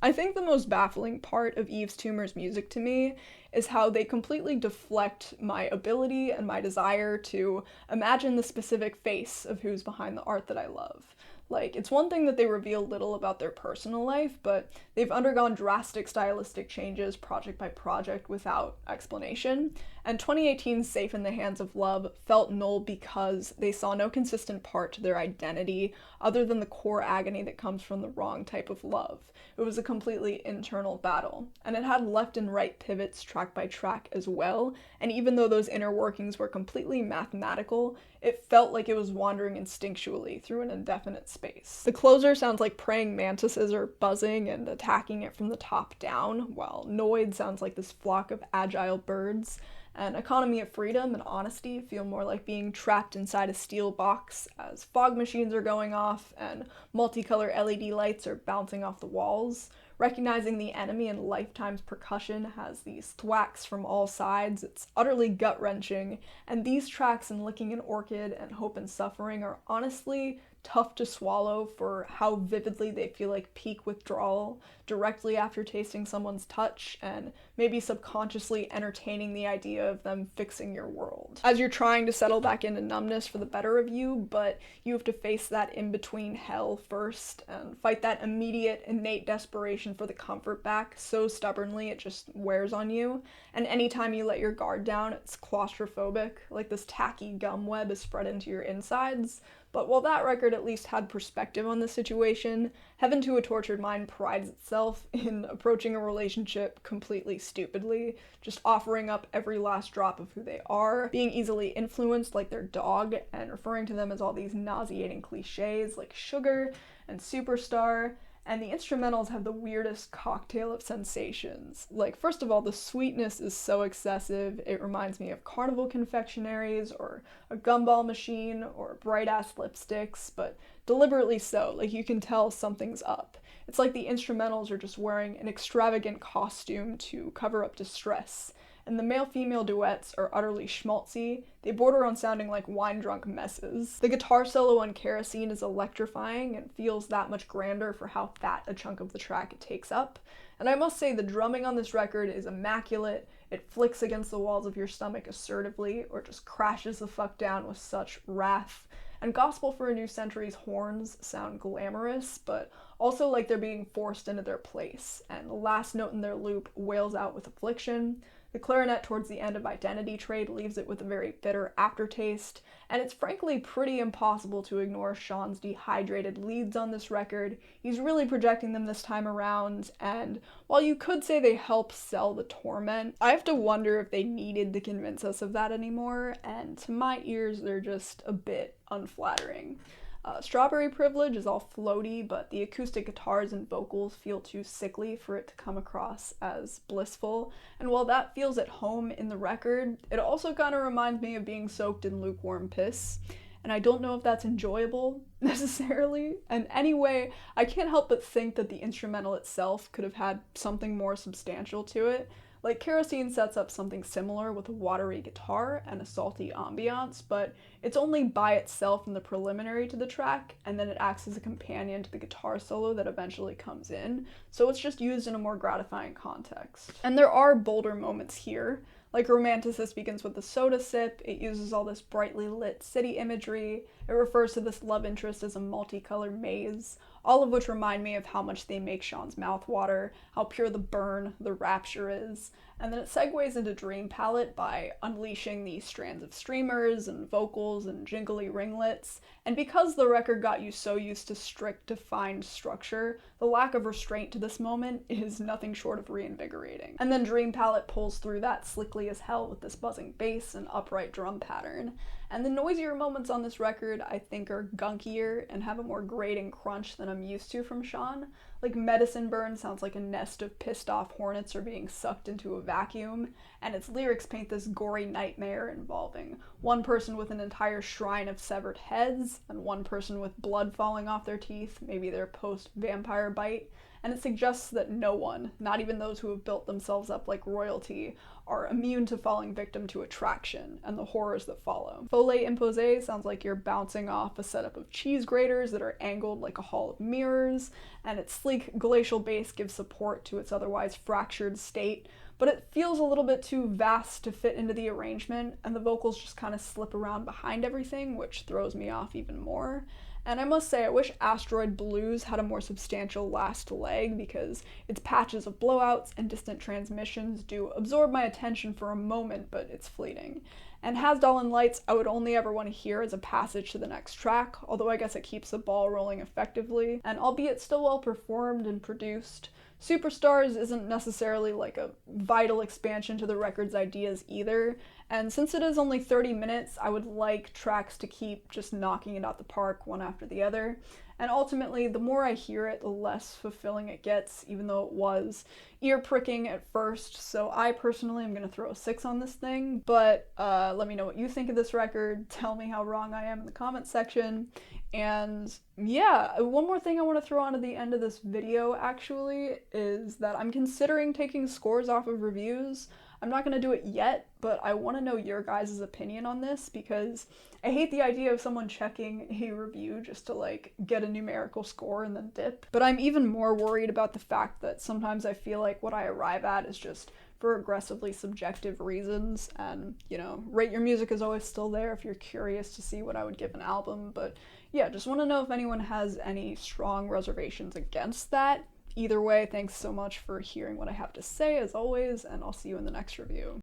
I think the most baffling part of Yves Tumor's music to me is how they completely deflect my ability and my desire to imagine the specific face of who's behind the art that I love. Like, it's one thing that they reveal little about their personal life, but they've undergone drastic stylistic changes project by project without explanation. And 2018's Safe in the Hands of Love felt null because they saw no consistent part to their identity other than the core agony that comes from the wrong type of love. It was a completely internal battle, and it had left and right pivots track by track as well, and even though those inner workings were completely mathematical, it felt like it was wandering instinctually through an indefinite space. The closer sounds like praying mantises are buzzing and attacking it from the top down, while Noid sounds like this flock of agile birds, and Economy of Freedom and Honesty feel more like being trapped inside a steel box as fog machines are going off and multicolor LED lights are bouncing off the walls. Recognizing the Enemy and Lifetime's percussion has these thwacks from all sides. It's utterly gut-wrenching, and these tracks in Licking an Orchid and Hope and Suffering are honestly tough to swallow for how vividly they feel like peak withdrawal directly after tasting someone's touch and maybe subconsciously entertaining the idea of them fixing your world. As you're trying to settle back into numbness for the better of you, but you have to face that in-between hell first and fight that immediate innate desperation for the comfort back so stubbornly it just wears on you. And anytime you let your guard down, it's claustrophobic, like this tacky gum web is spread into your insides. But while that record at least had perspective on the situation, Heaven to a Tortured Mind prides itself in approaching a relationship completely stupidly, just offering up every last drop of who they are, being easily influenced like their dog, and referring to them as all these nauseating cliches like sugar and superstar. And the instrumentals have the weirdest cocktail of sensations. Like, first of all, the sweetness is so excessive, it reminds me of carnival confectionaries, or a gumball machine, or bright-ass lipsticks, but deliberately so, like you can tell something's up. It's like the instrumentals are just wearing an extravagant costume to cover up distress. And the male-female duets are utterly schmaltzy. They border on sounding like wine-drunk messes. The guitar solo on Kerosene is electrifying and feels that much grander for how fat a chunk of the track it takes up. And I must say the drumming on this record is immaculate. It flicks against the walls of your stomach assertively, or just crashes the fuck down with such wrath. And Gospel for a New Century's horns sound glamorous, but also like they're being forced into their place. And the last note in their loop wails out with affliction. The clarinet towards the end of Identity Trade leaves it with a very bitter aftertaste, and it's frankly pretty impossible to ignore Sean's dehydrated leads on this record. He's really projecting them this time around, and while you could say they help sell the torment, I have to wonder if they needed to convince us of that anymore, and to my ears they're just a bit unflattering. Strawberry Privilege is all floaty, but the acoustic guitars and vocals feel too sickly for it to come across as blissful. And while that feels at home in the record, it also kind of reminds me of being soaked in lukewarm piss. And I don't know if that's enjoyable, necessarily. And anyway, I can't help but think that the instrumental itself could have had something more substantial to it. Like, Kerosene sets up something similar with a watery guitar and a salty ambiance, but it's only by itself in the preliminary to the track, and then it acts as a companion to the guitar solo that eventually comes in, so it's just used in a more gratifying context. And there are bolder moments here. Like, Romanticist begins with a soda sip, it uses all this brightly lit city imagery, it refers to this love interest as a multicolored maze, all of which remind me of how much they make Sean's mouth water, how pure the burn, the rapture is, and then it segues into Dream Palette by unleashing these strands of streamers and vocals and jingly ringlets, and because the record got you so used to strict, defined structure, the lack of restraint to this moment is nothing short of reinvigorating. And then Dream Palette pulls through that slickly as hell with this buzzing bass and upright drum pattern. And the noisier moments on this record, I think, are gunkier and have a more grating crunch than I'm used to from Sean. Like, Medicine Burn sounds like a nest of pissed off hornets are being sucked into a vacuum, and its lyrics paint this gory nightmare involving one person with an entire shrine of severed heads, and one person with blood falling off their teeth, maybe their post-vampire bite, and it suggests that no one, not even those who have built themselves up like royalty, are immune to falling victim to attraction and the horrors that follow. Follet imposé sounds like you're bouncing off a setup of cheese graters that are angled like a hall of mirrors, and its sleek glacial base gives support to its otherwise fractured state, but it feels a little bit too vast to fit into the arrangement, and the vocals just kind of slip around behind everything, which throws me off even more. And I must say, I wish Asteroid Blues had a more substantial last leg, because its patches of blowouts and distant transmissions do absorb my attention for a moment, but it's fleeting. And Hasdall and Lights I would only ever want to hear as a passage to the next track, although I guess it keeps the ball rolling effectively, and albeit still well performed and produced, Superstars isn't necessarily like a vital expansion to the record's ideas either, and since it is only 30 minutes, I would like tracks to keep just knocking it out the park one after the other. And ultimately, the more I hear it, the less fulfilling it gets, even though it was ear-pricking at first. So I personally am going to throw a 6 on this thing, but let me know what you think of this record. Tell me how wrong I am in the comments section. And yeah, one more thing I want to throw on at the end of this video, actually, is that I'm considering taking scores off of reviews. I'm not going to do it yet, but I want to know your guys' opinion on this, because I hate the idea of someone checking a review just to like get a numerical score and then dip. But I'm even more worried about the fact that sometimes I feel like what I arrive at is just for aggressively subjective reasons, and you know, Rate Your Music is always still there if you're curious to see what I would give an album. But yeah, just want to know if anyone has any strong reservations against that. Either way, thanks so much for hearing what I have to say, as always, and I'll see you in the next review.